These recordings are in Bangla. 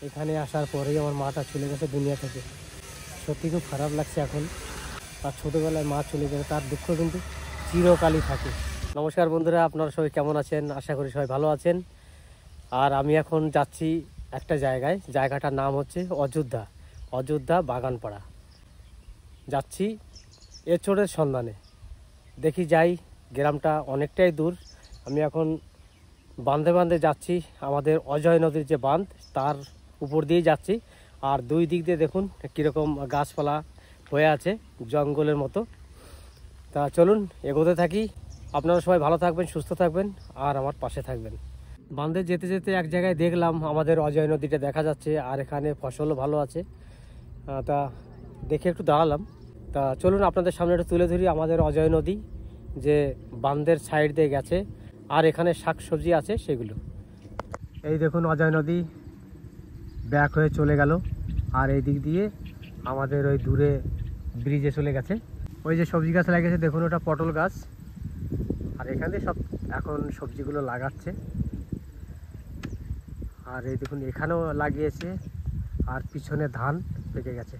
এখানে আসার পরেই আমার মাটা চলে গেছে দুনিয়া থেকে। সত্যি খুব খারাপ লাগছে এখন। আর ছোটোবেলায় মা চলে গেলে তার দুঃখ কিন্তু চিরকালই থাকে। নমস্কার বন্ধুরা, আপনারা সবাই কেমন আছেন? আশা করি সবাই ভালো আছেন। আর আমি এখন যাচ্ছি একটা জায়গায়, জায়গাটার নাম হচ্ছে অযোধ্যা বাগানপাড়া। যাচ্ছি এঁচোড়ের সন্ধানে। দেখি যাই, গ্রামটা অনেকটাই দূর। আমি এখন বাঁধে যাচ্ছি, আমাদের অজয় নদীর যে বাঁধ তার উপর দিয়েই যাচ্ছি। আর দুই দিক দিয়ে দেখুন কীরকম গাছপালা হয়ে আছে, জঙ্গলের মতো। তা চলুন এগোতে থাকি। আপনারা সবাই ভালো থাকবেন, সুস্থ থাকবেন আর আমার পাশে থাকবেন। বাঁধে যেতে যেতে এক জায়গায় দেখলাম আমাদের অজয় নদীটা দেখা যাচ্ছে, আর এখানে ফসলও ভালো আছে। তা দেখে একটু দাঁড়ালাম। তা চলুন আপনাদের সামনে একটু তুলে ধরি আমাদের অজয় নদী, যে বাঁধের সাইড দিয়ে গেছে আর এখানে শাকসবজি আছে সেগুলো। এই দেখুন অজয় নদী ব্যাক হয়ে চলে গেল, আর এই দিক দিয়ে আমাদের ওই দূরে ব্রিজে চলে গেছে। ওই যে সবজি গাছ লাগিয়েছে দেখুন, ওটা পটল গাছ। আর এখানে সব এখন সবজিগুলো লাগাচ্ছে। আর এই দেখুন এখানেও লাগিয়েছে, আর পিছনে ধান পেকে গেছে।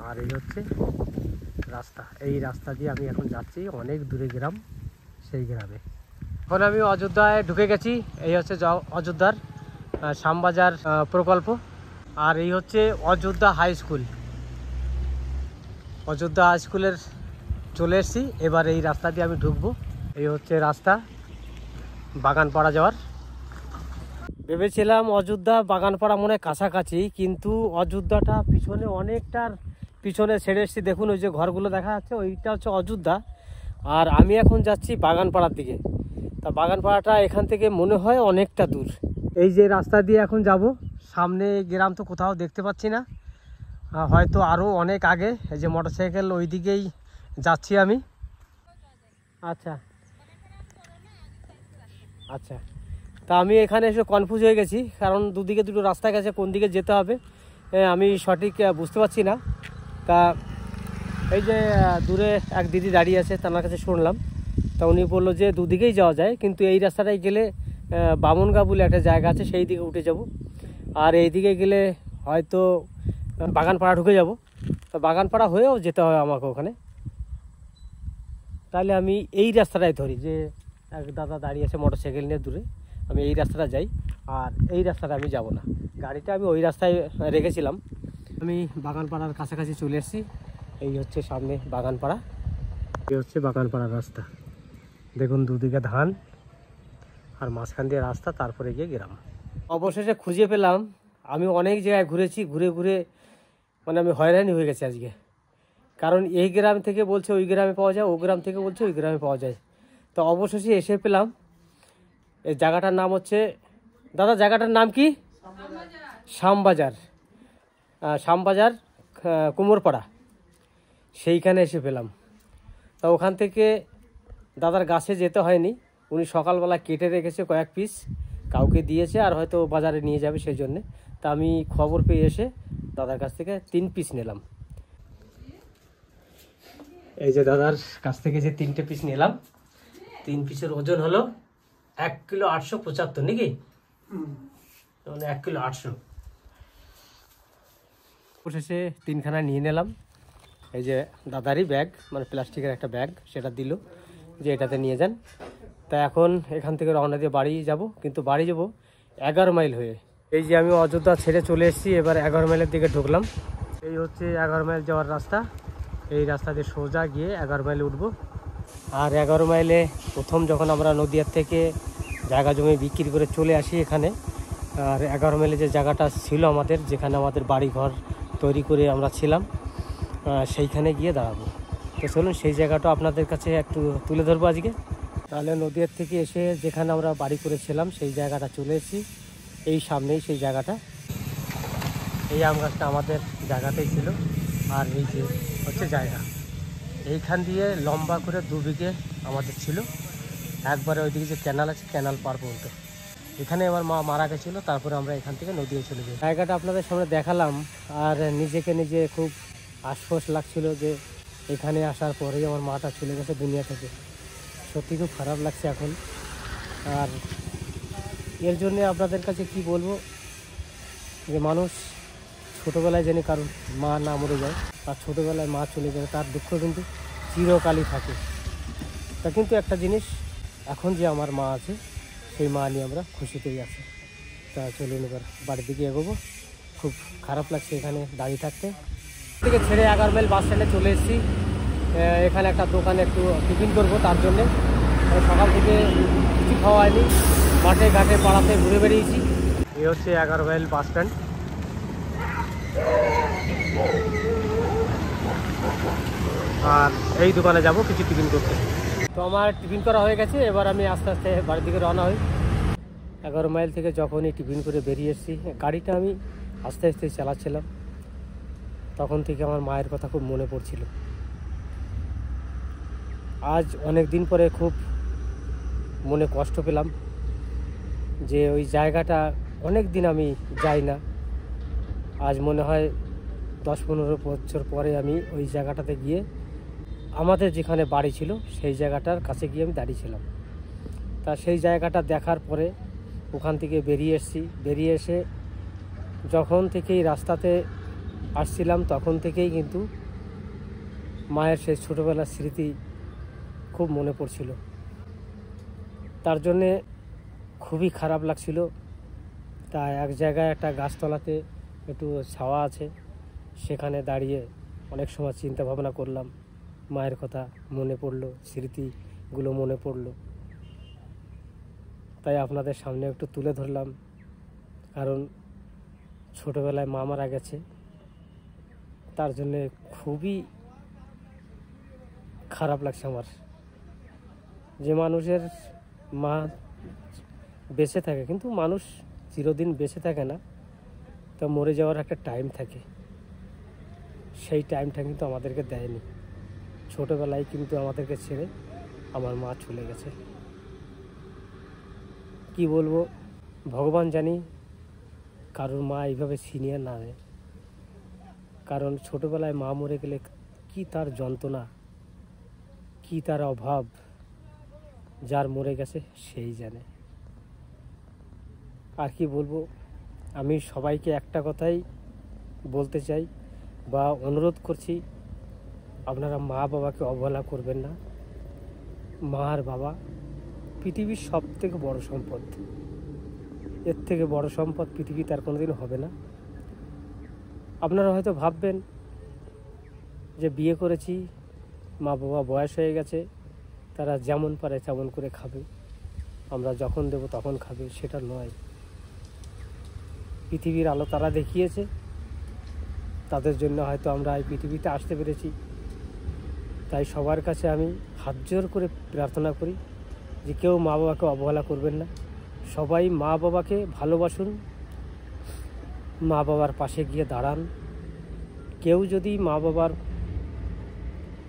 আর এই হচ্ছে রাস্তা, এই রাস্তা দিয়ে আমি এখন যাচ্ছি অনেক দূরে গ্রাম, সেই গ্রামে। এখন আমি অযোধ্যায় ঢুকে গেছি। এই হচ্ছে অযোধ্যার শ্যামবাজার প্রকল্প, আর এই হচ্ছে Ayodhya high school. Ayodhya high স্কুলের চলে এসেছি। এবার এই রাস্তা দিয়ে আমি ঢুকবো। এই হচ্ছে রাস্তা বাগানপাড়া যাওয়ার। ভেবেছিলাম অযোধ্যা বাগানপাড়া মনে কাছাকাছি, কিন্তু অযোধ্যাটা পিছনে অনেকটার পিছনে ছেড়ে এসেছি। দেখুন ওই যে ঘরগুলো দেখা যাচ্ছে, ওইটা হচ্ছে অযোধ্যা। আর আমি এখন যাচ্ছি বাগানপাড়ার দিকে। তা বাগানপাড়াটা এখান থেকে মনে হয় অনেকটা দূর। এই যে রাস্তা দিয়ে এখন যাব, সামনে গ্রাম তো কোথাও দেখতে পাচ্ছি না, হয়তো আরও অনেক আগে। এই যে মোটরসাইকেল ওই দিকেই যাচ্ছি আমি। আচ্ছা আচ্ছা, তা আমি এখানে এসে কনফিউজ হয়ে গেছি, কারণ দুদিকে দুটো রাস্তা গেছে, কোন দিকে যেতে হবে আমি সঠিক বুঝতে পারছি না। তা এই যে দূরে এক দিদি দাঁড়িয়ে আছে, তার কাছে শুনলাম। তা উনি বললো যে দুদিকেই যাওয়া যায়, কিন্তু এই রাস্তাটায় গেলে বামনগা বলে একটা জায়গা আছে, সেই দিকে উঠে যাব। আর এই দিকে গেলে হয়তো বাগানপাড়া ঢুকে যাব। তো বাগানপাড়া হয়েও যেতে হয় আমাকে ওখানে। তাহলে আমি এই রাস্তাটাই ধরি, যে এক দাদা দাঁড়িয়ে আছে মোটরসাইকেল নিয়ে দূরে, আমি এই রাস্তাটা যাই। আর এই রাস্তাটা আমি যাব না, গাড়িটা আমি ওই রাস্তায় রেখেছিলাম। আমি বাগানপাড়ার কাছাকাছি চলে এসেছি। এই হচ্ছে সামনে বাগানপাড়া, এই হচ্ছে বাগানপাড়ার রাস্তা। দেখুন দুদিকে ধান আর মাঝখান দিয়ে রাস্তা, তারপরে গিয়ে গ্রাম। অবশেষে খুঁজে পেলাম। আমি অনেক জায়গায় ঘুরেছি, ঘুরে ঘুরে মানে আমি হয়রানি হয়ে গেছি আজকে। কারণ এই গ্রাম থেকে বলছে ওই গ্রামে পাওয়া যায়, ও গ্রাম থেকে বলছে ওই গ্রামে পাওয়া যায়। তো অবশেষে এসে পেলাম। এই জায়গাটার নাম হচ্ছে, দাদা জায়গাটার নাম কি? শ্যামবাজার। শ্যামবাজার কুমোরপাড়া, সেইখানে এসে পেলাম। তা ওখান থেকে দাদার গাছে যেতে হয়নি, উনি সকালবেলা কেটে রেখেছে কয়েক পিস, কাউকে দিয়েছে আর হয়তো বাজারে নিয়ে যাবে সেই জন্যে। তা আমি খবর পেয়ে এসে দাদার কাছ থেকে 3 পিস নিলাম। এই যে দাদার কাছ থেকে যে 3টে পিস নিলাম, 3 পিসের ওজন হলো 1 কিলো 875 নাকি, মানে 1 কিলো 800। অবশেষে 3খানা নিয়ে নিলাম। এই যে দাদারই ব্যাগ, মানে প্লাস্টিকের একটা ব্যাগ, সেটা দিল যে এটাতে নিয়ে যান। তা এখন এখান থেকে রওনা দিয়ে বাড়ি যাব, কিন্তু বাড়ি যাব 11 মাইল হয়ে। এই যে আমি অযোধ্যা ছেড়ে চলে এসেছি, এবার 11 মাইলের দিকে ঢুকলাম। এই হচ্ছে 11 মাইল যাওয়ার রাস্তা। এই রাস্তা দিয়ে সোজা গিয়ে 11 মাইলে উঠবো। আর 11 মাইলে প্রথম যখন আমরা নদিয়ার থেকে জায়গা জমি বিক্রি করে চলে আসি এখানে, আর 11 মাইলে যে জায়গাটা ছিল আমাদের, যেখানে আমাদের বাড়ি ঘর তৈরি করে আমরা ছিলাম, সেইখানে গিয়ে দাঁড়াবো। তো চলুন সেই জায়গাটা আপনাদের কাছে একটু তুলে ধরবো আজকে। তাহলে নদিয়ার থেকে এসে যেখানে আমরা বাড়ি করেছিলাম সেই জায়গাটা চলে এসেছি। এই সামনেই সেই জায়গাটা, এই আম গাছটা আমাদের জায়গাতেই ছিল। আর এই যে হচ্ছে জায়গা, এইখান দিয়ে লম্বা করে 2 বিঘে আমাদের ছিল। একবারে ওইদিকে যে ক্যানাল আছে, ক্যানাল পার পর্যন্ত। এখানে আমার মা মারা গেছিলো, তারপরে আমরা এখান থেকে নদীয়ে চলে যাই। জায়গাটা আপনাদের সামনে দেখালাম, আর নিজেকে নিজে খুব আশ্বাস লাগছিল যে এখানে আসার পরেই আমার মাটা চলে গেছে দুনিয়া থেকে। সত্যি খুব খারাপ লাগছে এখন। আর এর জন্য আপনাদের কাছে কি বলবো, যে মানুষ ছোটোবেলায় যেন কারণ মা না মরে যায় আর ছোটোবেলায় মা চলে গেলে তার দুঃখ কিন্তু চিরকালই থাকে। তা কিন্তু একটা জিনিস, এখন যে আমার মা আছে সেই মা নিয়ে আমরা খুশিতেই আছি। তা চলুন এবার বাড়ির দিকে এগোবো। খুব খারাপ লাগছে এখানে দাঁড়িয়ে থাকতে। থেকে ছেড়ে 11 মাইল বাস স্ট্যান্ডে চলে এসেছি। এখানে একটা দোকানে একটু টিফিন করবো, তার জন্যে সকাল থেকে কিছু খাওয়া হয়নি, মাঠে ঘাটে পাড়াতে ঘুরে বেরিয়েছি। এই হচ্ছে 11 মাইল বাস স্ট্যান্ড। আর এই দোকানে যাব কিছু টিফিন করতে। তো আমার টিফিন করা হয়ে গেছে, এবার আমি আস্তে আস্তে বাড়ির দিকে রওনা হই। 11 মাইল থেকে যখনই টিফিন করে বেরিয়ে এসেছি, গাড়িটা আমি আস্তে আস্তে চালাচ্ছিলাম, তখন থেকে আমার মায়ের কথা খুব মনে পড়ছিল। আজ অনেক দিন পরে খুব মনে কষ্ট পেলাম যে ওই জায়গাটা অনেক দিন আমি যাই না। আজ মনে হয় 10-15 বছর পরে আমি ওই জায়গাটাতে গিয়ে, আমাদের যেখানে বাড়ি ছিল সেই জায়গাটার কাছে গিয়ে আমি দাঁড়িয়েছিলাম। তা সেই জায়গাটা দেখার পরে ওখান থেকে বেরিয়ে এসেছি। বেরিয়ে এসে যখন থেকেই রাস্তাতে আসছিলাম তখন থেকেই কিন্তু মায়ের সেই ছোটোবেলার স্মৃতি খুব মনে পড়ছিল। তার জন্যে খুবই খারাপ লাগছিল। তা এক জায়গায় একটা গাছতলাতে একটু ছাওয়া আছে, সেখানে দাঁড়িয়ে অনেক সময় চিন্তা ভাবনা করলাম, মায়ের কথা মনে পড়লো, স্মৃতিগুলো মনে পড়লো। তাই আপনাদের সামনে একটু তুলে ধরলাম, কারণ ছোটোবেলায় মা মারা গেছে। তার জন্যে খুবই খারাপ লাগছে আমার। যে মানুষের মা বেঁচে থাকে, কিন্তু মানুষ চিরদিন বেঁচে থাকে না, তা মরে যাওয়ার একটা টাইম থাকে। সেই টাইমটা কিন্তু আমাদেরকে দেয়নি। ছোটোবেলায় কিন্তু আমাদেরকে ছেড়ে আমার মা চলে গেছে। কি বলবো, ভগবান জানি কারোর মা এইভাবে সিনিয়র না নেয়। কারণ ছোটোবেলায় মা মরে গেলে কি তার যন্ত্রণা, কি তার অভাব, যার মরে গেছে সেই জানে। আর কি বলবো, আমি সবাইকে একটা কথাই বলতে চাই বা অনুরোধ করছি, আপনারা মা বাবাকে অবহেলা করবেন না। মা আর বাবা পৃথিবীর সবথেকে বড় সম্পদ। এর থেকে বড় সম্পদ পৃথিবীতে আর কোনোদিন হবে না। আপনারা হয়তো ভাববেন যে বিয়ে করেছি, মা বাবা বয়স হয়ে গেছে, তারা যেমন পারে তেমন করে খাবে, আমরা যখন দেব তখন খাবে। সেটা নয়। পৃথিবীর আলো তারা দেখিয়েছে, তাদের জন্য হয়তো আমরা এই পৃথিবীতে আসতে পেরেছি। তাই সবার কাছে আমি হাত জোর করে প্রার্থনা করি যে কেউ মা বাবাকে অবহেলা করবেন না। সবাই মা বাবাকে ভালোবাসুন, মা বাবার পাশে গিয়ে দাঁড়ান। কেউ যদি মা বাবার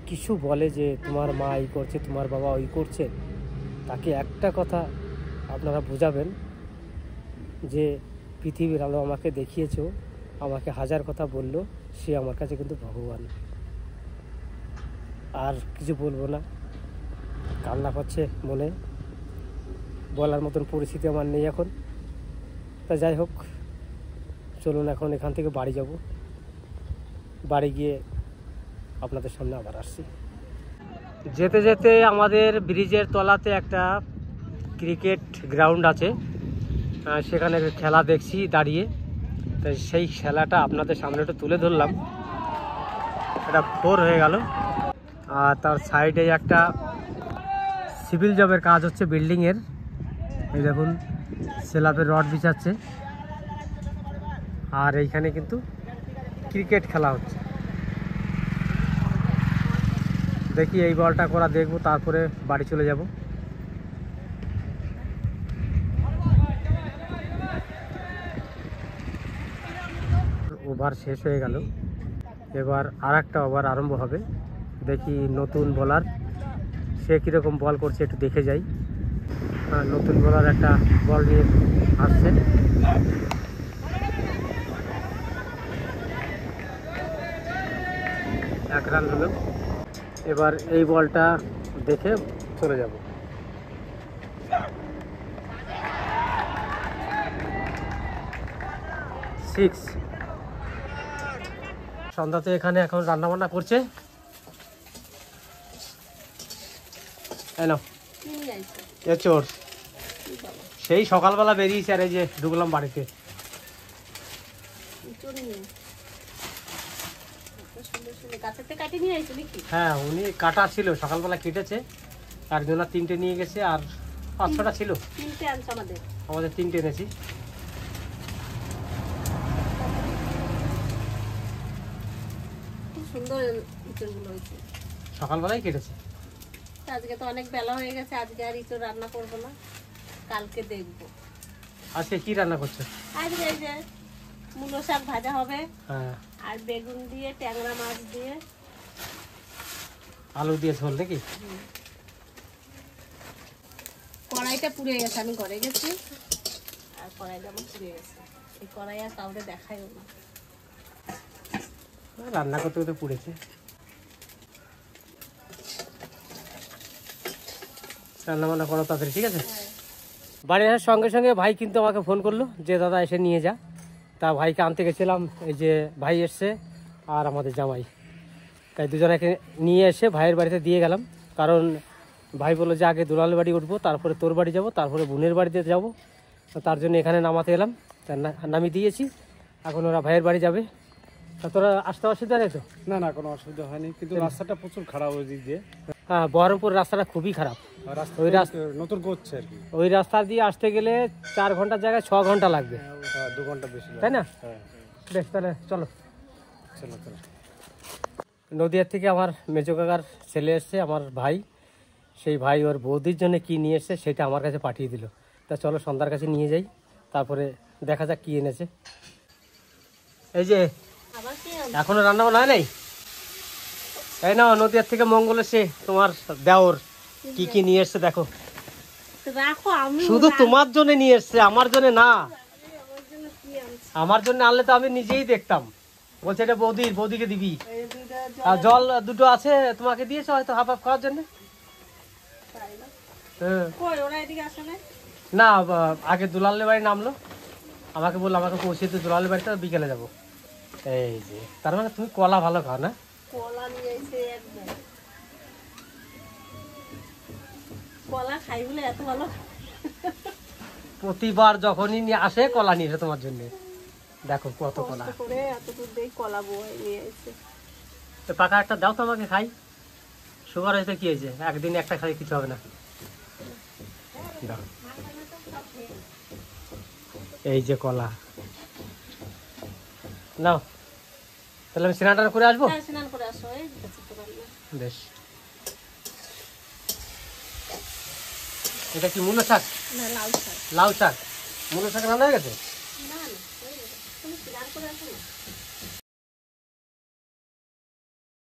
কিছু বলে যে তোমার মা এই করছে, তোমার বাবা ওই করছে, তাকে একটা কথা আপনারা বোঝাবেন যে পৃথিবীর আলো আমাকে দেখিয়েছো, আমাকে হাজার কথা বললো, সে আমার কাছে কিন্তু ভগবান। আর কিছু বলবো না, কান্না পাচ্ছে মনে, বলার মতন পরিস্থিতি আমার নেই এখন। তা যাই হোক, চলুন এখন এখান থেকে বাড়ি যাব। বাড়ি গিয়ে আপনাদের সামনে আবার আসছি। যেতে যেতে আমাদের ব্রিজের তলাতে একটা ক্রিকেট গ্রাউন্ড আছে, সেখানে খেলা দেখছি দাঁড়িয়ে। তাই সেই খেলাটা আপনাদের সামনে একটু তুলে ধরলাম। এটা 4 হয়ে গেল। আর তার সাইডে একটা সিভিল জবের কাজ হচ্ছে বিল্ডিংয়ের। এই দেখুন স্ল্যাবের রড বিছাচ্ছে, আর এইখানে কিন্তু ক্রিকেট খেলা হচ্ছে। দেখি এই বলটা করা দেখবো, তারপরে বাড়ি চলে যাব। ওভার শেষ হয়ে গেল, এবার আর একটা ওভার আরম্ভ হবে। দেখি নতুন বোলার সে কীরকম বল করছে একটু দেখে যাই। নতুন বোলার একটা বল নিয়ে আসছে। এক রান হলো। এবার এই বলটা দেখে চলে যাব। 6। সন্ধ্যাতে এখানে এখন রান্না বান্না করছে। চোর সেই সকালবেলা বেরিয়েছে, আর এই যে ঢুকলাম বাড়িতে। হ্যাঁ, উনি কাটা ছিল, সকালবেলা কেটেছে। একজন আর 3টে নিয়ে গেছে, আর 5-6টা ছিল। আমাদের 3টে এনেছি। সকালবেলায় কেটেছে। আজকে তো অনেক বেলা হয়ে গেছে, আজকে আর ইঁচড় রান্না করবো না, কালকে দেখবো। আজকে কি রান্না করছো? আজকে এই যে মূলো শাক ভাজা হবে, হ্যাঁ, আর বেগুন দিয়ে, ট্যাংরা মাছ দিয়ে, আলু দিয়ে ঝোল নাকি? কড়াইটা পুড়ে গেছে, আমি ঘরে গেছি আর কড়াইটা আমার পুড়ে গেছে। এই কড়াই আর কাউকে দেখাই না। রান্না করতে করতে পুড়েছে। রান্না বান্না করো তাড়াতাড়ি, ঠিক আছে? বাড়ি আসার সঙ্গে সঙ্গে ভাই কিন্তু আমাকে ফোন করলো যে দাদা এসে নিয়ে যা। তা ভাইকে আনতে গেছিলাম, এই যে ভাই এসছে আর আমাদের জামাই, তাই দুজনকে নিয়ে এসে ভাইয়ের বাড়িতে দিয়ে গেলাম। কারণ ভাই বললো যে আগে দুলালের বাড়ি উঠবো, তারপরে তোর বাড়ি যাব, তারপরে বোনের বাড়িতে যাব। তো তার জন্য এখানে নামাতে এলাম, নামিয়ে দিয়েছি। এখন ওরা ভাইয়ের বাড়ি যাবে। তা তোরা আসতে অসুবিধা নেই তো? না না, কোনো অসুবিধা হয়নি, কিন্তু রাস্তাটা প্রচুর খারাপ ওই দিক দিয়ে। হ্যাঁ, বহরমপুর রাস্তাটা খুবই খারাপ। ওই রাস্তা নতুন করছে আর কি। ওই রাস্তা দিয়ে আসতে গেলে 4 ঘন্টার জায়গায় 6 ঘন্টা লাগবে, 2 ঘন্টা বেশি লাগে, তাই না? হ্যাঁ। বেশ, তাহলে চলো। চলো চলো। নদিয়ার থেকে আমার মেজো কাকার ছেলে এসছে, আমার ভাই। সেই ভাই ওর বৌদির জন্য কি নিয়ে এসছে সেটা আমার কাছে পাঠিয়ে দিল। তা চলো সন্ধ্যার কাছে নিয়ে যাই, তারপরে দেখা যাক কি এনেছে। এই যে এখনো রান্না বান্না হয় নাই। তাই না, নদিয়ার থেকে মঙ্গল এসে তোমার দেওর কি কি নিয়ে এসছে দেখো। রাখো, আমি শুধু তোমার জন্য নিয়ে এসছে, আমার জন্য না। আমার জন্য আনলে তো আমি নিজেই দেখতাম। বলছে এটা বৌদিকে দিবি। আর জল 2টো আছে, তোমাকে দিয়েছে হয়তো হাফ হাফ খাওয়ার জন্য। না, আগে দুলালের বাড়ি নামলো, আমাকে বললো আমাকে পৌঁছে দিতে দুলালের বাড়িতে, বিকেলে যাবো। এই যে তার মানে তুমি কলা ভালো খাও না? কলা নিয়ে এসে একদম কলা খাই বলে এত ভালো। প্রতিবার যখনই নিয়ে আসে কলা নিয়ে এসে তোমার জন্য। দেখো কত কলা করে এত দূর দিয়ে কলা বয়ে নিয়ে এসে। পাকা একটা দাও তো আমাকে খাই। সুগার হয়েছে কি হয়েছে, একদিন একটা খাই কিছু হবে না। দাও। এই যে কলা নাও, তাহলে আমি স্নান করে আসবো। স্নান করে আসো। বেশ, এটা কি মূলো শাক? না, লাউ শাক। লাউ শাক। মূলো শাক রান্না হয়ে গেছে? না না, তুমি স্নান করে আসো না।